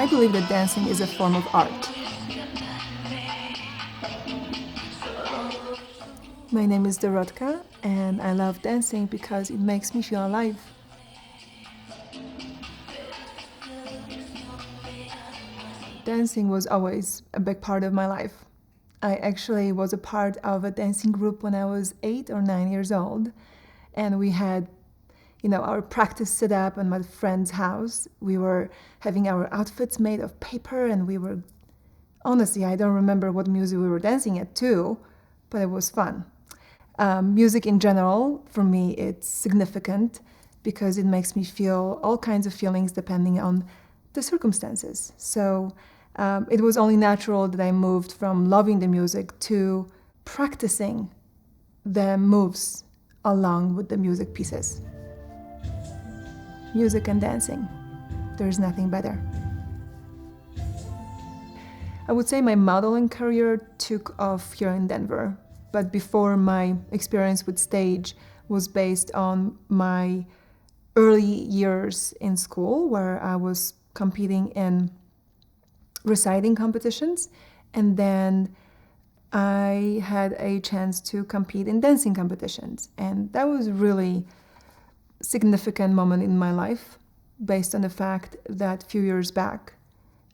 I believe that dancing is a form of art. My name is Dorotka, and I love dancing because it makes me feel alive. Dancing was always a big part of my life. I actually was a part of a dancing group when I was 8 or 9 years old, and we had our practice set up in my friend's house. We were having our outfits made of paper, and honestly, I don't remember what music we were dancing at too, but it was fun. Music in general, for me, it's significant because it makes me feel all kinds of feelings depending on the circumstances. So it was only natural that I moved from loving the music to practicing the moves along with the music pieces. Music and dancing, there's nothing better. I would say my modeling career took off here in Denver, but before, my experience with stage was based on my early years in school, where I was competing in reciting competitions, and then I had a chance to compete in dancing competitions, and that was really significant moment in my life, based on the fact that a few years back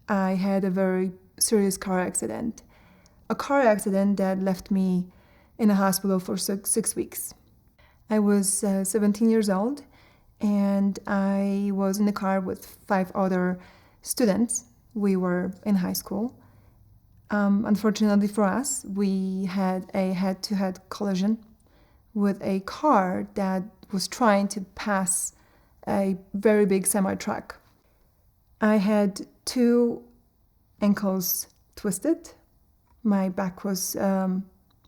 I had a very serious car accident. A car accident that left me in a hospital for 6 weeks. I was 17 years old, and I was in the car with 5 other students. We were in high school. Unfortunately for us, we had a head-to-head collision with a car that was trying to pass a very big semi-truck. I had 2 ankles twisted. My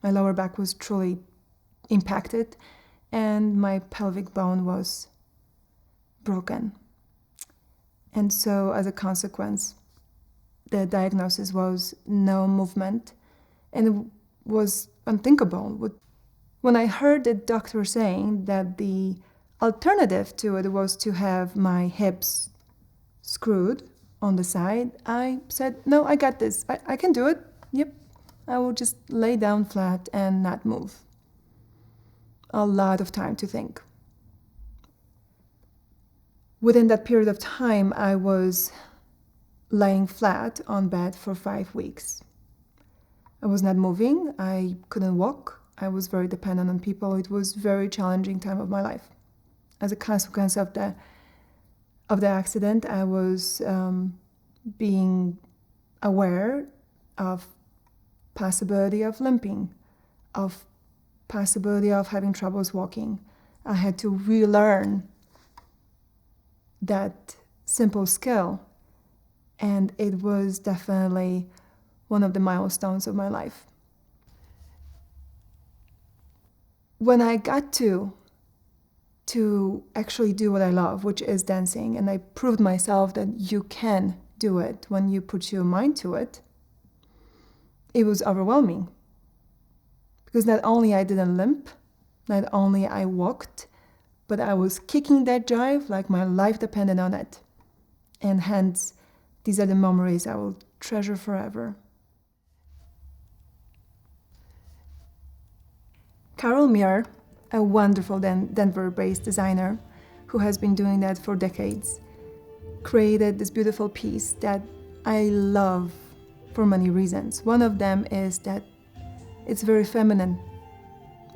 lower back was truly impacted, and my pelvic bone was broken. And so as a consequence, the diagnosis was no movement, and it was unthinkable. When I heard the doctor saying that the alternative to it was to have my hips screwed on the side, I said, no, I got this. I can do it. Yep. I will just lay down flat and not move. A lot of time to think. Within that period of time, I was laying flat on bed for 5 weeks. I was not moving. I couldn't walk. I was very dependent on people. It was a very challenging time of my life. As a consequence of the accident, I was being aware of possibility of limping, of possibility of having troubles walking. I had to relearn that simple skill, and it was definitely one of the milestones of my life. When I got to actually do what I love, which is dancing, and I proved myself that you can do it when you put your mind to it, it was overwhelming. Because not only I didn't limp, not only I walked, but I was kicking that jive like my life depended on it. And hence, these are the memories I will treasure forever. Carol Muir, a wonderful Denver-based designer who has been doing that for decades, created this beautiful piece that I love for many reasons. One of them is that it's very feminine.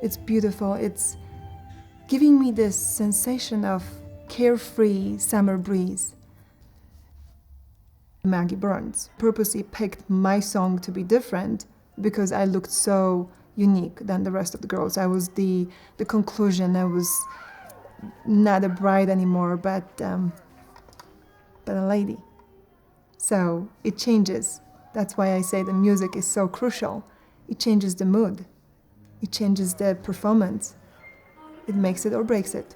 It's beautiful. It's giving me this sensation of carefree summer breeze. Maggie Burns purposely picked my song to be different because I looked so unique than the rest of the girls. I was the conclusion. I was not a bride anymore, but a lady. So it changes. That's why I say the music is so crucial. It changes the mood. It changes the performance. It makes it or breaks it.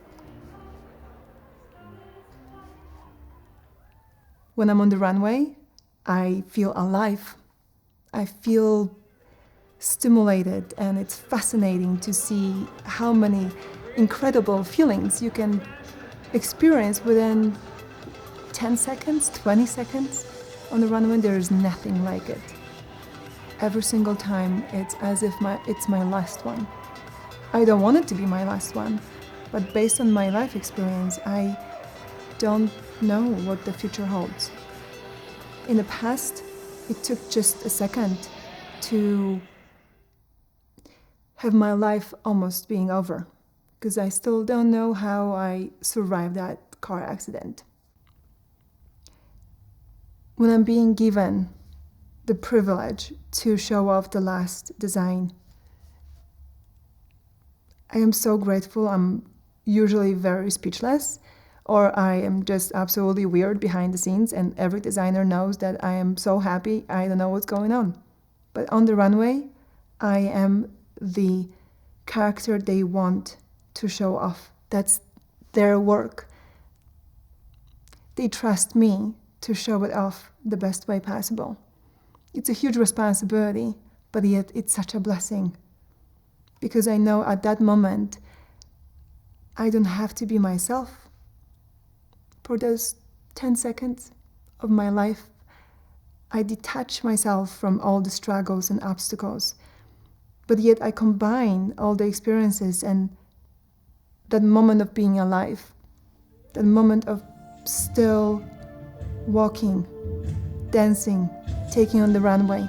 When I'm on the runway, I feel alive. I feel stimulated, and it's fascinating to see how many incredible feelings you can experience within 10 seconds, 20 seconds on the runway, there is nothing like it. Every single time, it's as if it's my last one. I don't want it to be my last one, but based on my life experience, I don't know what the future holds. In the past, it took just a second to have my life almost being over, because I still don't know how I survived that car accident. When I'm being given the privilege to show off the last design, I am so grateful. I'm usually very speechless, or I am just absolutely weird behind the scenes, and every designer knows that I am so happy I don't know what's going on. But on the runway, I am the character they want to show off. That's their work. They trust me to show it off the best way possible. It's a huge responsibility, but yet it's such a blessing. Because I know at that moment, I don't have to be myself. For those 10 seconds of my life, I detach myself from all the struggles and obstacles, but yet I combine all the experiences and that moment of being alive, that moment of still walking, dancing, taking on the runway.